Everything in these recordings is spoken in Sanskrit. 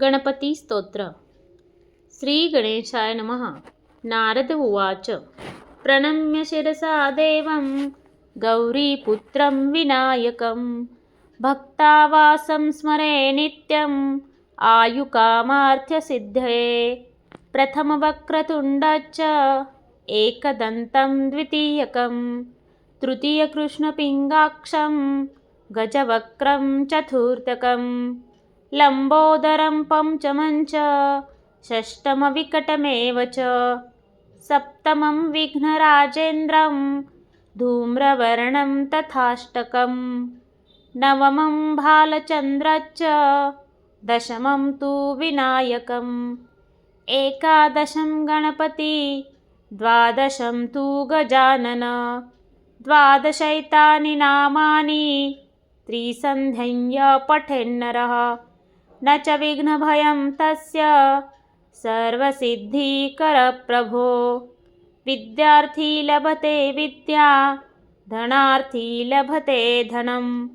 गणपती स्तोत्र। श्री गणेशाय नमः। नारद उवाच। प्रणम्य शिरसा देवं गौरीपुत्रं विनायकं भक्तावासं स्मरे नित्यं आयुकामार्थसिद्धये। प्रथमवक्रतुण्डश्च एकदन्तं द्वितीयकं तृतीयकृष्णपिङ्गाक्षं गजवक्त्रं चतुर्थकं लम्बोदरं पञ्चमं च षष्ठमविकटमेव च सप्तमं विघ्नराजेन्द्रं धूम्रवर्णं तथाष्टकं नवमं भालचन्द्रश्च दशमं तु विनायकम् एकादशं गणपति द्वादशं तु गजानन द्वादशैतानि नामानि त्रिसन्ध्यं पठेन्नरः न च विघ्नभयं तस्य सर्वसिद्धिकरप्रभो। विद्यार्थी लभते विद्या धनार्थी लभते धनं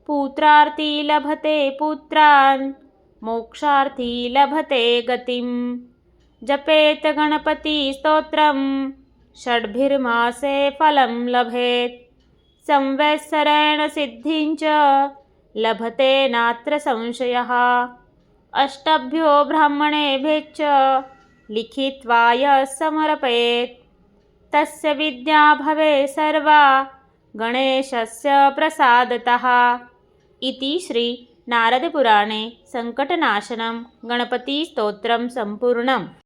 पुत्रार्थी लभते पुत्रान् मोक्षार्थी लभते गतिं। जपेत गणपति स्तोत्रं षड्भिर्मासे फलं लभेत् संवत्सरेण सिद्धिं च लभते नात्र संशयः। अष्टभ्यो ब्राह्मणेभ्यश्च लिखित्वा यः समर्पयेत् तस्य विद्या भवेत् सर्वा गणेशस्य प्रसादतः। इति श्री नारदपुराणे संकटनाशनं गणपतिस्तोत्रं सम्पूर्णम्।